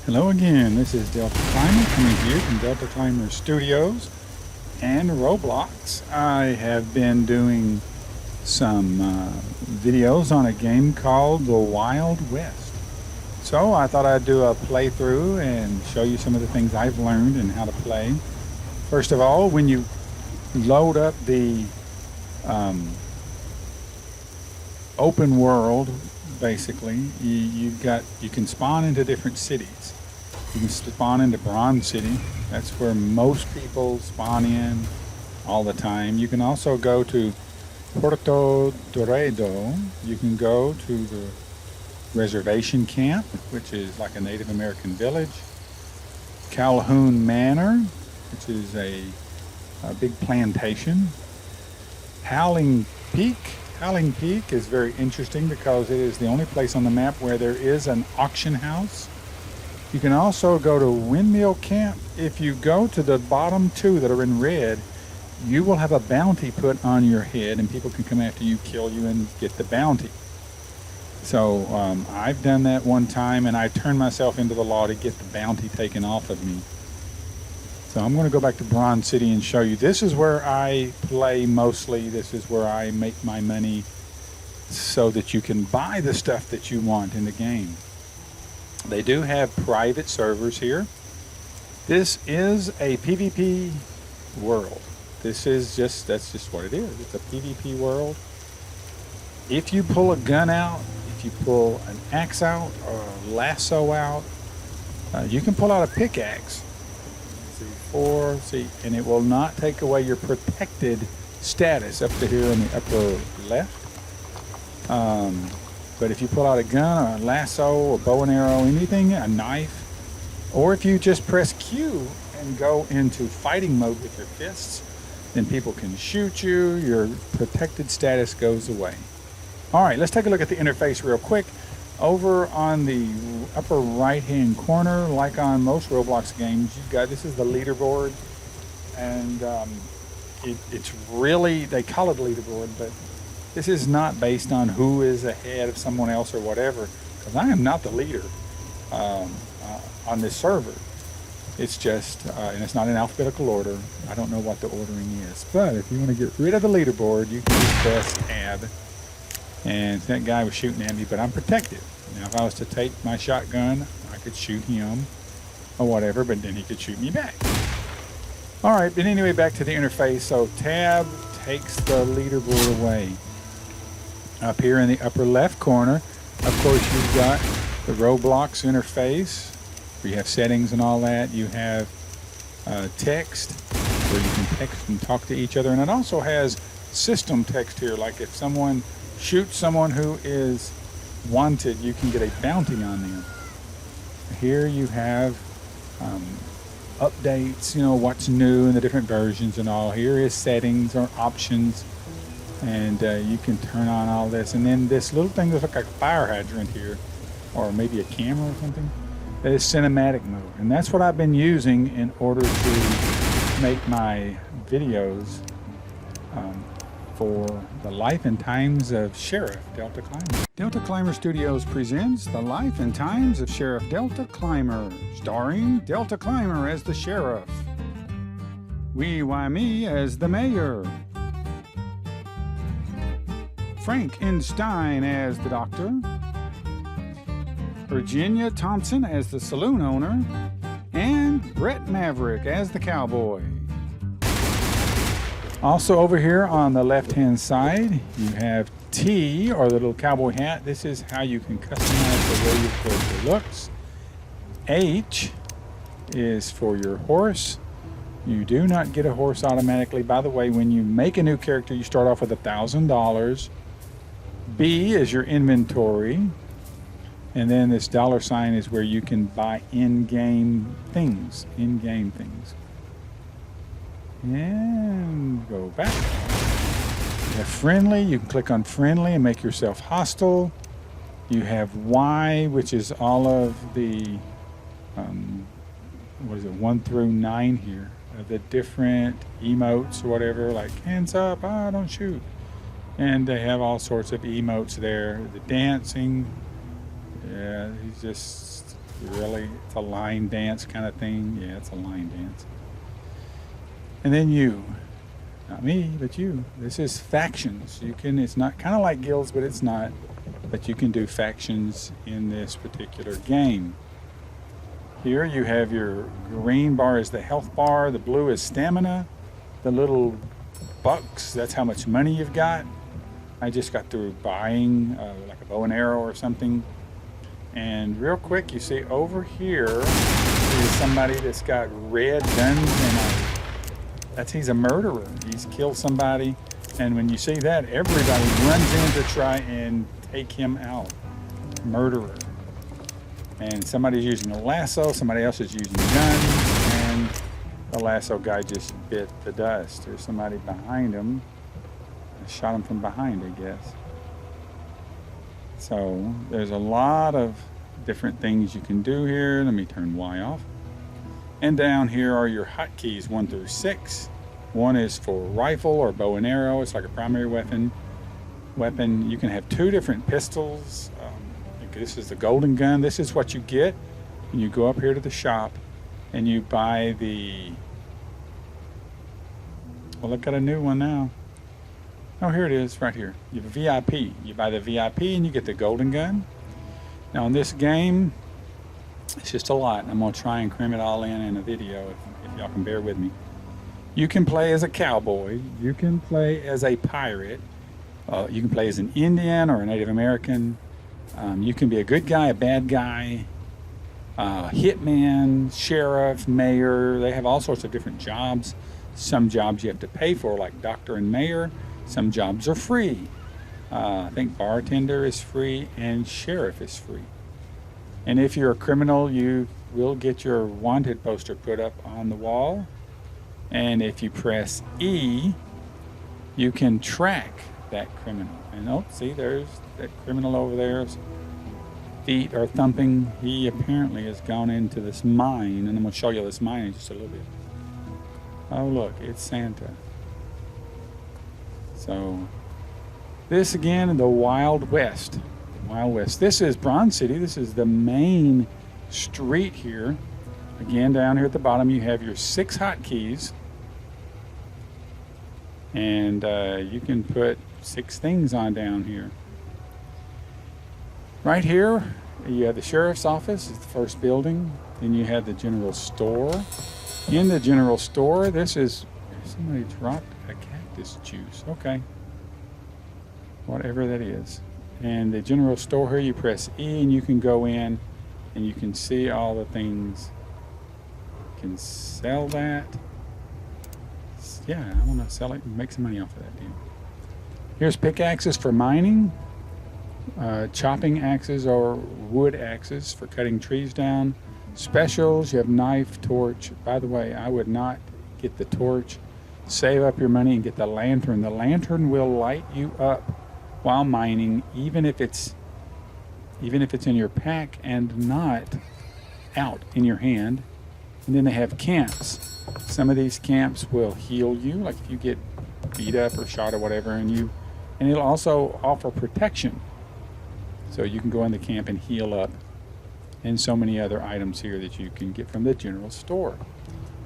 Hello again, this is Deltaclimber coming to you from Deltaclimber Studios and Roblox. I have been doing some videos on a game called The Wild West. So I thought I'd do a playthrough and show you some of the things I've learned and how to play. First of all, when you load up the open world, basically, you can spawn into different cities. You can spawn into Bronze City. That's where most people spawn in all the time. You can also go to Puerto Dorado. You can go to the reservation camp, which is like a Native American village. Calhoun Manor, which is a big plantation. Howling Peak. Howling Peak is very interesting because it is the only place on the map where there is an auction house. You can also go to Windmill Camp. If you go to the bottom two that are in red, you will have a bounty put on your head and people can come after you, kill you, and get the bounty. So I've done that one time and I turned myself into the law to get the bounty taken off of me. So I'm going to go back to Bronze City and show you. This is where I play mostly. This is where I make my money so that you can buy the stuff that you want in the game. They do have private servers here. This is a PvP world. That's just what it is. It's a PvP world. If you pull a gun out, if you pull an axe out or a lasso out, you can pull out a pickaxe. And it will not take away your protected status up to here in the upper left. But if you pull out a gun or a lasso, a bow and arrow, anything, a knife, or if you just press Q and go into fighting mode with your fists, then people can shoot you. Your protected status goes away. All right, let's take a look at the interface real quick. Over on the upper right-hand corner, like on most Roblox games, you've got, this is the leaderboard, and it's really, they call it leaderboard, but this is not based on who is ahead of someone else or whatever, because I am not the leader on this server. It's just, and it's not in alphabetical order. I don't know what the ordering is, but if you want to get rid of the leaderboard, you can just press Tab. And that guy was shooting at me, but I'm protected. Now, if I was to take my shotgun, I could shoot him or whatever, but then he could shoot me back. All right, but anyway, back to the interface. So Tab takes the leaderboard away. Up here in the upper left corner, of course, you've got the Roblox interface, where you have settings and all that. You have text, where you can text and talk to each other. And it also has system text here, like if someone shoots someone who is wanted, you can get a bounty on them. Here you have updates, what's new in the different versions and all. Here is settings or options, and you can turn on all this. And then this little thing looks like a fire hydrant here, or maybe a camera or something. That is cinematic mode, and that's what I've been using in order to make my videos for the life and times of Sheriff Deltaclimber. Deltaclimber Studios presents The Life and Times of Sheriff Deltaclimber, starring Deltaclimber as the sheriff, Wee Why Me as the mayor, Frank Einstein as the doctor, Virginia Thompson as the saloon owner, and Brett Maverick as the cowboy. Also over here on the left-hand side, you have T, or the little cowboy hat. This is how you can customize the way your character looks. H is for your horse. You do not get a horse automatically. By the way, when you make a new character, you start off with $1,000. B is your inventory. And then this $sign is where you can buy in-game things. And go back. You have friendly. You can click on friendly and make yourself hostile. You have Y, which is all of the 1 through 9 here, the different emotes or whatever, like hands up, don't shoot. And they have all sorts of emotes there. The dancing, yeah, he's just Really? It's a line dance kind of thing? Yeah, it's a line dance. And then you. Not me, but you. This is factions. You can, it's not kind of like guilds, but it's not. But you can do factions in this particular game. Here you have your green bar is the health bar, the blue is stamina, the little bucks, that's how much money you've got. I just got through buying like a bow and arrow or something. And real quick, you see over here is somebody that's got red guns and he's a murderer. He's killed somebody. And when you see that, everybody runs in to try and take him out. Murderer. And somebody's using a lasso, somebody else is using a gun, and the lasso guy just bit the dust. There's somebody behind him. I shot him from behind, I guess. So there's a lot of different things you can do here. Let me turn Y off. And down here are your hotkeys 1 through 6. 1 is for rifle or bow and arrow. It's like a primary weapon. You can have 2 different pistols. This is the golden gun. This is what you get when you go up here to the shop and you buy the... Well, I've got a new one now. Oh, here it is, right here. You have a VIP. You buy the VIP and you get the golden gun. Now, in this game, it's just a lot. I'm going to try and cram it all in a video if y'all can bear with me. You can play as a cowboy. You can play as a pirate. You can play as an Indian or a Native American. You can be a good guy, a bad guy, hitman, sheriff, mayor. They have all sorts of different jobs. Some jobs you have to pay for, like doctor and mayor. Some jobs are free. I think bartender is free and sheriff is free. And if you're a criminal, you will get your wanted poster put up on the wall. And if you press E, you can track that criminal. And oh, see, there's that criminal over there. Feet are thumping. He apparently has gone into this mine, and I'm going to show you this mine in just a little bit. Oh, look, it's Santa. So, this again in the Wild West. Wild West. This is Bronze City. This is the main street here. Again, down here at the bottom, you have your 6 hotkeys. And you can put 6 things on down here. Right here, you have the sheriff's office. It's the first building. Then you have the general store. In the general store, this is... Somebody dropped a cactus juice. Okay. Whatever that is. And the general store here, you press E and you can go in and you can see all the things. You can sell that. Yeah, I want to sell it and make some money off of that deal. Here's pickaxes for mining. Chopping axes or wood axes for cutting trees down. Specials, you have knife, torch. By the way, I would not get the torch. Save up your money and get the lantern. The lantern will light you up while mining, even if it's in your pack and not out in your hand. And then they have camps. Some of these camps will heal you, like if you get beat up or shot or whatever, and it'll also offer protection. So you can go in the camp and heal up, and so many other items here that you can get from the general store.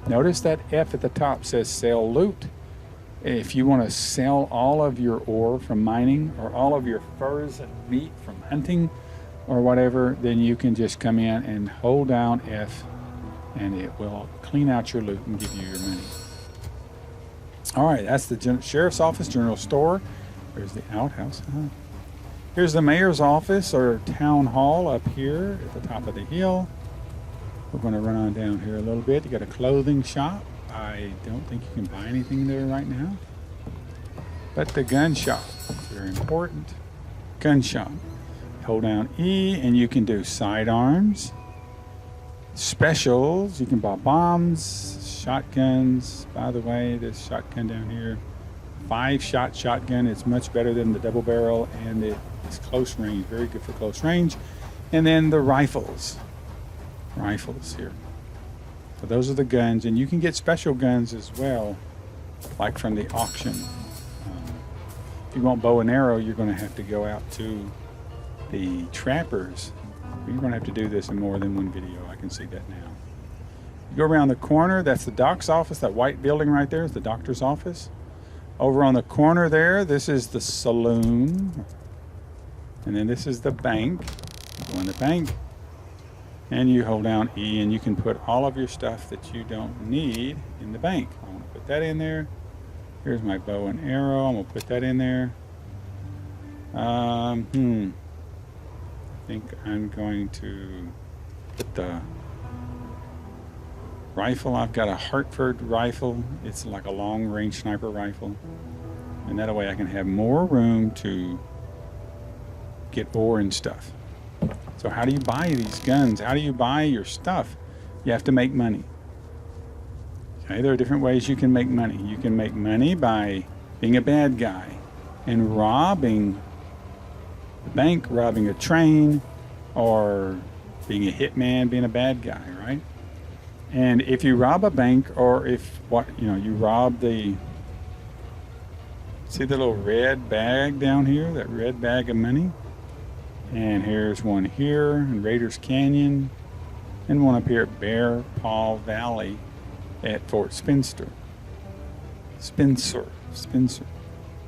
Notice that F at the top says sell loot. If you want to sell all of your ore from mining or all of your furs and meat from hunting or whatever, then you can just come in and hold down F and it will clean out your loot and give you your money. All right, that's the sheriff's office, general store. There's the outhouse. Here's the mayor's office or town hall up here at the top of the hill. We're going to run on down here a little bit. You got a clothing shop. I don't think you can buy anything there right now. But the gun shop, very important. Gun shop. Hold down E and you can do sidearms. Specials, you can buy bombs, shotguns. By the way, this shotgun down here, 5-shot shotgun. It's much better than the double barrel and it's close range, very good for close range. And then the rifles here. So those are the guns, and you can get special guns as well, like from the auction. If you want bow and arrow, you're going to have to go out to the trappers You're going to have to do this in more than one video. I can see that now. You go around the corner, that's the doc's office. That white building right there is the doctor's office. Over on the corner there, this is the saloon. And then this is the bank. Go in the bank. And you hold down E and you can put all of your stuff that you don't need in the bank. I want to put that in there. Here's my bow and arrow. I'm going to put that in there. I think I'm going to put the rifle. I've got a Hartford rifle. It's like a long-range sniper rifle. And that way I can have more room to get ore and stuff. So how do you buy these guns? How do you buy your stuff? You have to make money. Okay, there are different ways you can make money. You can make money by being a bad guy and robbing the bank, robbing a train, or being a hitman, being a bad guy, right? And if you rob a bank, or if you rob the, see the little red bag down here, that red bag of money? And here's one here in Raiders Canyon, and one up here at Bear Paw Valley at Fort Spencer. Spencer.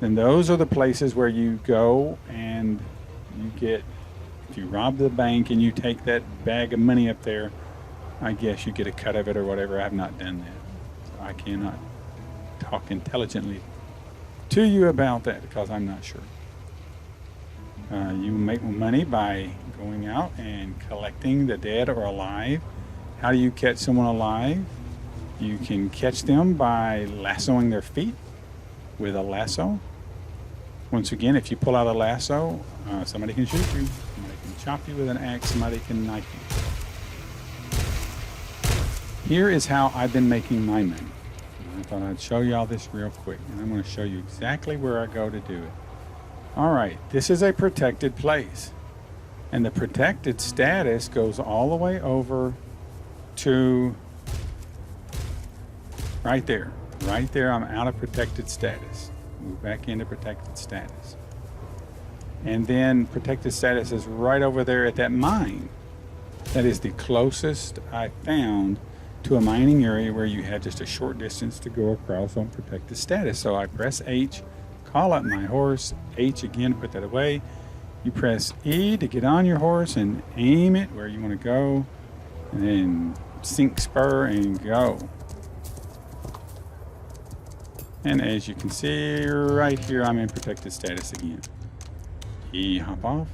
And those are the places where you go and you get, if you rob the bank and you take that bag of money up there, I guess you get a cut of it or whatever. I've not done that. So I cannot talk intelligently to you about that because I'm not sure. You make money by going out and collecting the dead or alive. How do you catch someone alive? You can catch them by lassoing their feet with a lasso. Once again, if you pull out a lasso, somebody can shoot you, somebody can chop you with an axe, somebody can knife you. Here is how I've been making my money. I thought I'd show you all this real quick, and I'm going to show you exactly where I go to do it. All right, this is a protected place, and the protected status goes all the way over to right there. Right there, I'm out of protected status. Move back into protected status. And then protected status is right over there at that mine. That is the closest I found to a mining area where you have just a short distance to go across on protected status. So I press H, call up my horse, H again, put that away. You press E to get on your horse and aim it where you want to go, and then sink spur and go. And as you can see right here, I'm in protected status again. E, hop off.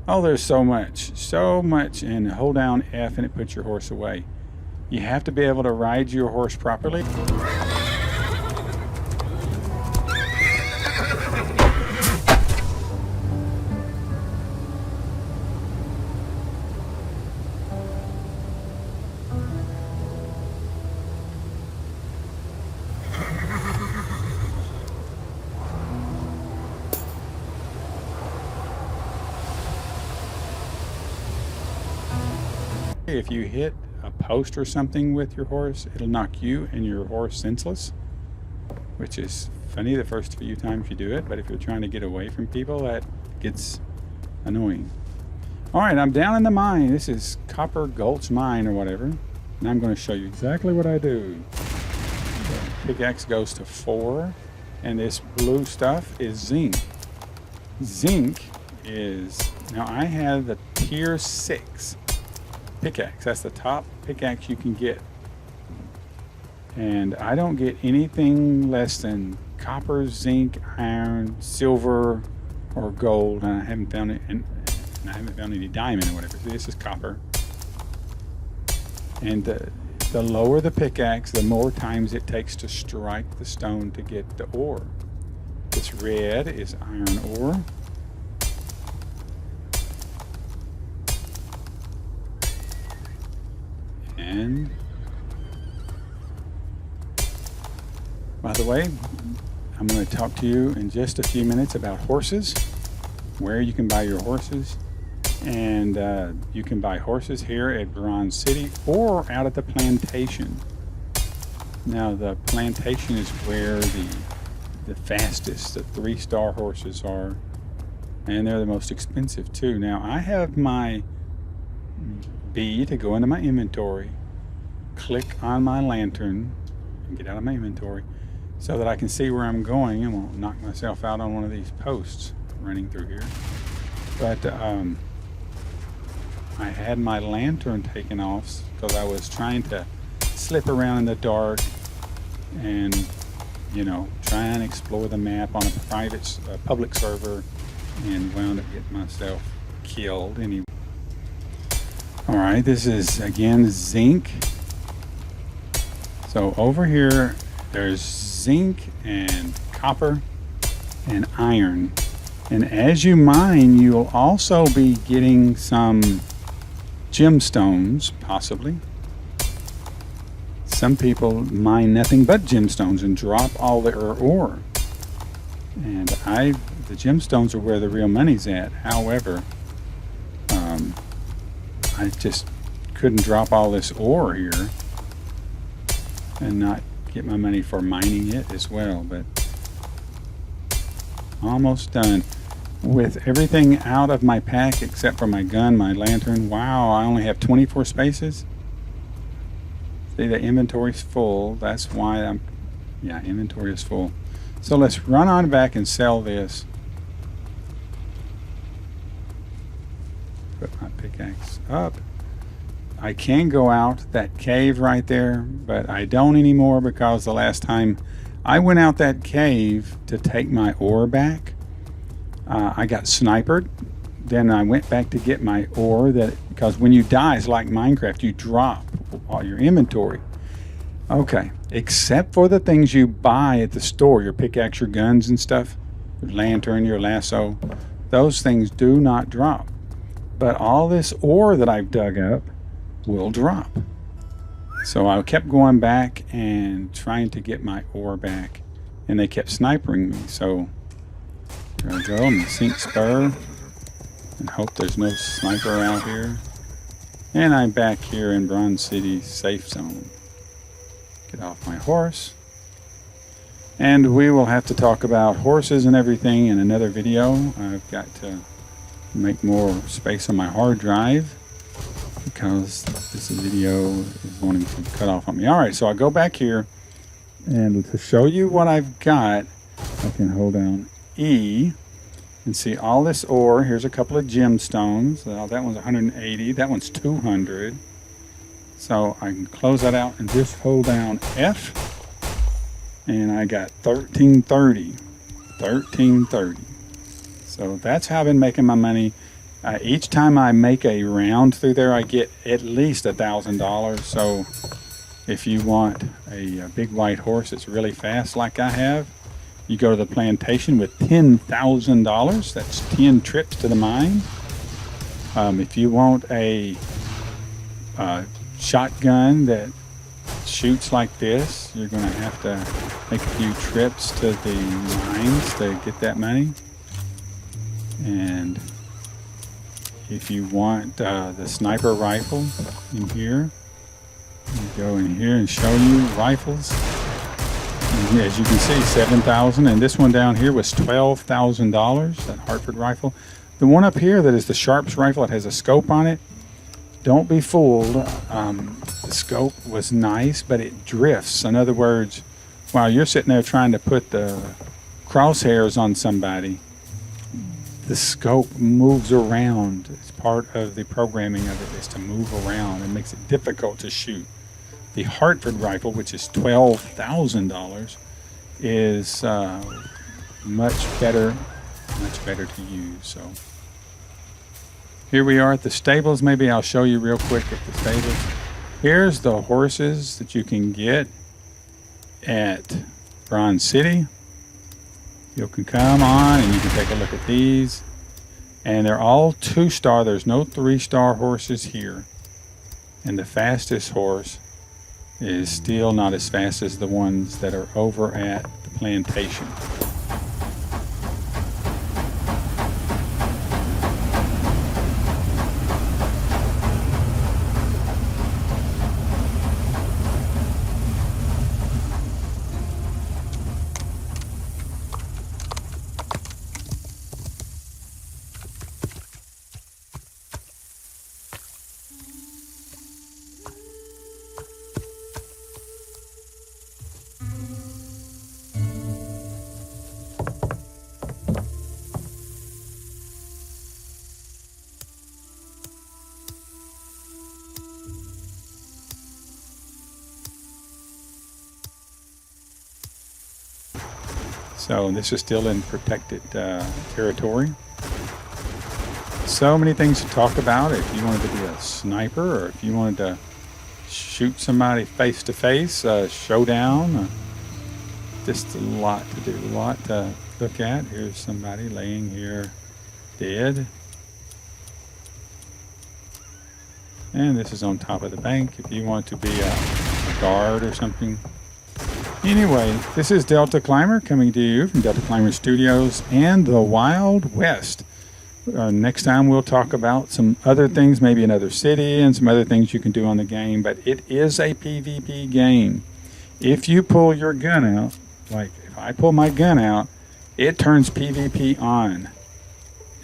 Oh, there's so much, and hold down F and it puts your horse away. You have to be able to ride your horse properly. If you hit a post or something with your horse, it'll knock you and your horse senseless, which is funny the first few times you do it, but if you're trying to get away from people, that gets annoying. All right, I'm down in the mine. This is Copper Gulch Mine or whatever, and I'm going to show you exactly what I do. The pickaxe goes to 4, and this blue stuff is zinc. Zinc is, now I have the tier 6 pickaxe. That's the top pickaxe you can get, and I don't get anything less than copper, zinc, iron, silver, or gold, and I haven't found it, and I haven't found any diamond or whatever. So this is copper, and the lower the pickaxe, the more times it takes to strike the stone to get the ore. This red is iron ore. And by the way, I'm going to talk to you in just a few minutes about horses, where you can buy your horses. And you can buy horses here at Bronze City or out at the plantation. Now the plantation is where the fastest, the 3-star horses are, and they're the most expensive too. Now I have my B, to go into my inventory, click on my lantern, and get out of my inventory so that I can see where I'm going and won't knock myself out on one of these posts running through here. But I had my lantern taken off because I was trying to slip around in the dark and, you know, try and explore the map on a public server, and wound up getting myself killed anyway. All right, this is again zinc. So over here there's zinc and copper and iron, and as you mine you'll also be getting some gemstones, possibly. Some people mine nothing but gemstones and drop all their ore, and the gemstones are where the real money's at. However, I just couldn't drop all this ore here and not get my money for mining it as well. But almost done with everything out of my pack except for my gun, my lantern. Wow, I only have 24 spaces. See, the inventory's full. That's why inventory is full. So let's run on back and sell this. Put my pickaxe up. I can go out that cave right there, but I don't anymore because the last time I went out that cave to take my ore back, I got sniped. Then I went back to get my ore, because when you die, it's like Minecraft, you drop all your inventory. Okay, except for the things you buy at the store, your pickaxe, your guns and stuff, your lantern, your lasso, those things do not drop. But all this ore that I've dug up will drop. So I kept going back and trying to get my ore back, and they kept sniping me. So there I go, I'm gonna sink spur and hope there's no sniper out here. And I'm back here in Bronze City safe zone. Get off my horse. And we will have to talk about horses and everything in another video. I've got to make more space on my hard drive because this video is wanting to cut off on me. All right, so I'll go back here, and to show you what I've got, I can hold down E and see all this ore. Here's a couple of gemstones. That one's 180. That one's 200. So I can close that out and just hold down F, and I got 1330. 1330. So that's how I've been making my money. Each time I make a round through there, I get at least $1,000. So if you want a big white horse that's really fast like I have, you go to the plantation with $10,000. That's 10 trips to the mine. If you want a shotgun that shoots like this, you're going to have to make a few trips to the mines to get that money. And if you want the sniper rifle in here, you go in here and show you rifles. And as you can see, $7,000, and this one down here was $12,000. That Hartford rifle. The one up here that is the Sharps rifle, it has a scope on it. Don't be fooled. The scope was nice, but it drifts. In other words, while you're sitting there trying to put the crosshairs on somebody, the scope moves around. It's part of the programming of it is to move around and makes it difficult to shoot. The Hartford rifle, which is $12,000, is much better to use. So here we are at the stables. Maybe I'll show you real quick at the stables. Here's the horses that you can get at Bronze City. You can come on and you can take a look at these, and they're all 2-star. There's no 3-star horses here, and the fastest horse is still not as fast as the ones that are over at the plantation. So this is still in protected territory. So many things to talk about. If you wanted to be a sniper, or if you wanted to shoot somebody face to face, showdown. Just a lot to do, a lot to look at. Here's somebody laying here dead. And this is on top of the bank if you want to be a guard or something. Anyway, this is Deltaclimber coming to you from Deltaclimber Studios and the Wild West. Next time we'll talk about some other things, maybe another city and some other things you can do on the game, but it is a PvP game. If you pull your gun out, like if I pull my gun out, it turns PvP on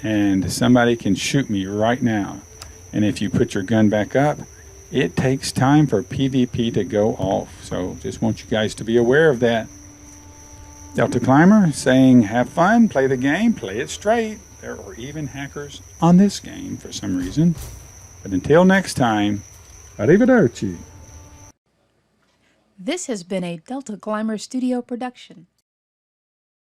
and somebody can shoot me right now. And if you put your gun back up, it takes time for PvP to go off. So just want you guys to be aware of that. Deltaclimber saying have fun, play the game, play it straight. There are even hackers on this game for some reason. But until next time, arrivederci. This has been a Deltaclimber Studio production.